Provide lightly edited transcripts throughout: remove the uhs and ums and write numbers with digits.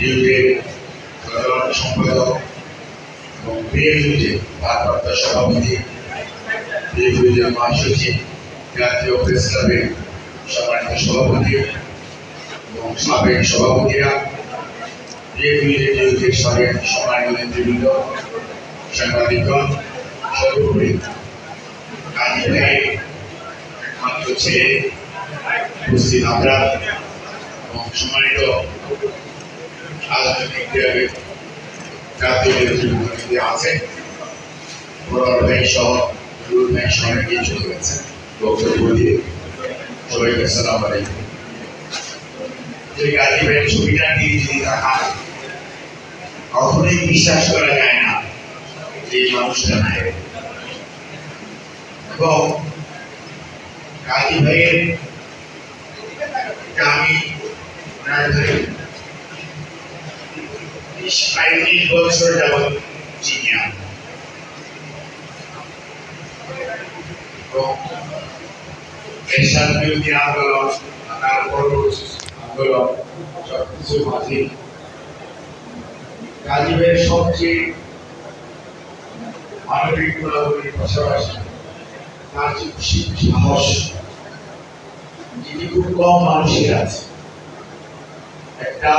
ডিউটির সাধারণ সম্পাদক এবং বিএফইউজের ভারপ্রাপ্ত সভাপতি, বিএফইউজের মহাসচিব, জাতীয় প্রেস ক্লাবের সম্মানিত সভাপতি এবং সাবেক সভাপতিরা, বিএফইউজের ডিউটির সাবেক সম্মানিত নেতৃবৃন্দ, সাংবাদিকগণ, সর্বোপরি গাজী ভাইয়ের একমাত্র ছেলে উপস্থিত আমরা এবং সম্মানিত রাজনৈতিক জাতীয় নেতৃবৃন্দ আছেন, বড় ভাই সহ নুরুল ভাই সহ অনেকেই চলে গেছেন। বক্তব্য দিয়ে সবাইকে আসসালামু আলাইকুম। যে গাজী ভাইয়ের ছবিটা নিয়ে যদি দেখা কখনোই বিশ্বাস করা যায় না যে এই মানুষটা নাই, এবং গাজী ভাইয়ের আমি ৩৫ বছর যাবৎ চিনি এবং এরশাদ বিরোধী আন্দোলন, তার পরবর্তী আন্দোলন সবকিছু মাঝে গাজী ভাইয়ের সবচেয়ে মানবিক গুণাবলীর পাশাপাশি তার যে সাহস, যেটি খুব কম মানুষের আছে। একটা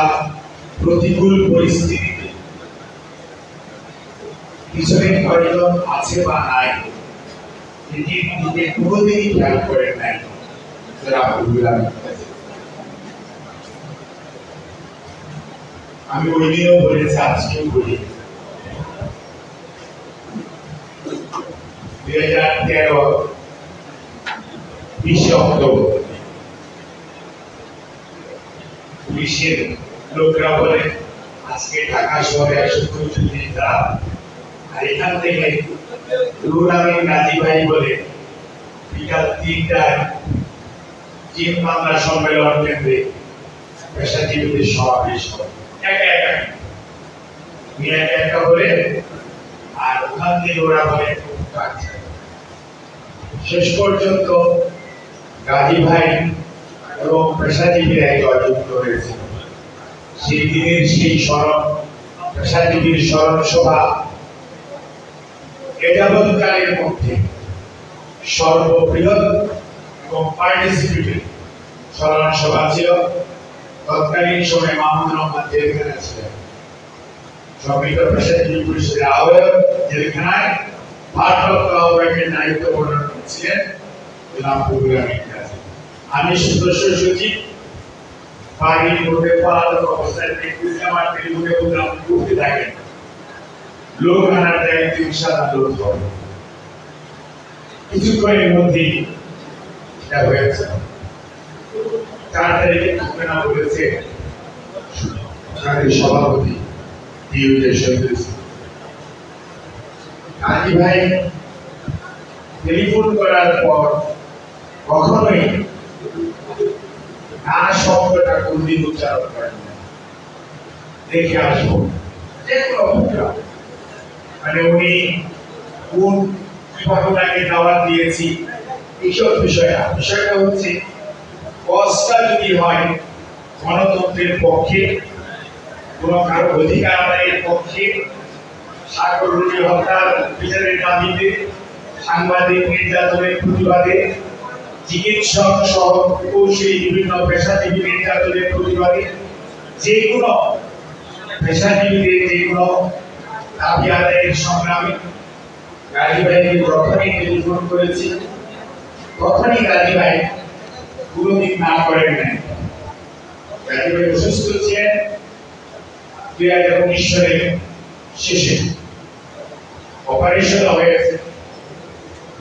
প্রতিকূল পরিস্থিতিতে পিছনে কয়জন আছে বা নাই এটির দিকে কোনোদিনই খেয়াল করেন নাই। আমি ওই দিনও বলেছি, আজকেও বলি, 2013 20 অক্টোবর পুলিশের লোকরা বলে আজকে ঢাকা শহরে 164 দিন রাত, আর এখান থেকে নুরুল আমিন গাজী ভাই বলে বিকাল 3টায় জিম বাংলা সম্মেলন কেন্দ্রে পেশাজীবীদের সমাবেশ একা বলে, আর ওখান থেকে ওরা বলে শেষ পর্যন্ত গাজী ভাই এবং পেশাজীবীরা জয়যুক্ত হয়েছে। সেই দিনের সেই স্মরণ, পেশাজীবীর স্মরণ সভা এ যাবৎকালের মধ্যে সর্ববৃহৎ এবং পার্টিসিপেটিভ স্মরণ সভা ছিল। তৎকালীন সময়ে মাহমুদ রহমান জেলখানায় ছিলেন, সম্মিলিত পেশাজীবী পরিষদের আহ্বায়ক জেলখানায় ভারপ্রাপ্ত আহ্বায়কের দায়িত্ব পালন করছিলেন জনাব নুরুল আমিন গাজী। আমি সদস্য সচিব, বাড়ির মধ্যে পলাতক অবস্থায় দেখতেছি, আমার টেলিফোনে বললাম ঘুরতে থাকেন, লোক আনার দায়িত্ব ইনশাআল্লাহ লোক হবে। কিছুক্ষণের মধ্যেই এটা হয়েছে। 4 তারিখে ঠিকানা বলেছে সভাপতি ডিউটির শহীদ গাজী ভাই টেলিফোন করার পর কখনোই না শব্দটা কোনদিন উচ্চারণ করেন না। দেখে আসবো মানে উনি কোন কিভাবে তাকে দাওয়াত দিয়েছি এইসব বিষয়টা হচ্ছে কষ্টটা যদি হয় গণতন্ত্রের পক্ষে, কোন কারো অধিকার আদায়ের পক্ষে, সাগররুটি হত্যার বিচারের দাবিতে, সাংবাদিক নির্যাতনের প্রতিবাদে, চিকিৎসক সহ কৌশলী বিভিন্ন পেশাজীবী নির্যাতনের প্রতিবাদে, যে কোনো পেশাজীবীদের যে কোনো দাবি আদায়ের সংগ্রামে গাজী ভাইকে যখনই টেলিফোন করেছি তখনই গাজী ভাই কোনোদিন না করেন নাই। গাজী ভাই অসুস্থ ছিলেন 2019 সালের শেষে, অপারেশন হয়েছে।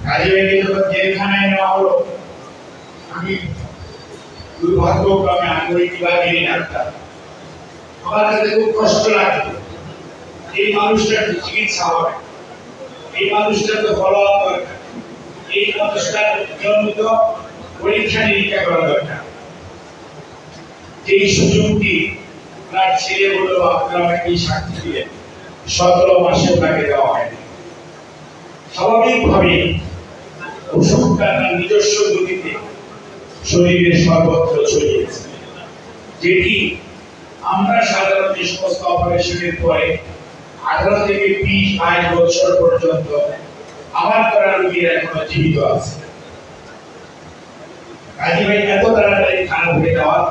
গাজী ভাইকে যখন জেলখানায় নেওয়া হলো, আমি দুর্ভাগ্যক্রমে আন্তরিক বিভাগের ডাক্তার, আমার কাছে খুব কষ্ট লাগতো। এই মানুষটার চিকিৎসা হবে, এই মানুষটার তো ফলো আপ দরকার, এই মানুষটার নিয়মিত পরীক্ষা নিরীক্ষা করা দরকার। এই সুযোগটি তার ছেলে বলল, আপনারা অনেকেই সাক্ষী দিলেন, 17 মাসে তাকে দেওয়া হয়নি। স্বাভাবিকভাবে ওষুধটা তার নিজস্ব গতিতে শরীরের সর্বত্র ছড়িয়েছে, যেটি আমরা সাধারণত যে সমস্ত অপারেশনের পরে 18 থেকে 20-22 বছর পর্যন্ত আমার করা রোগীরা এখনো জীবিত আছে। কাজী ভাই এত তাড়াতাড়ি খারাপ হয়ে যাওয়ার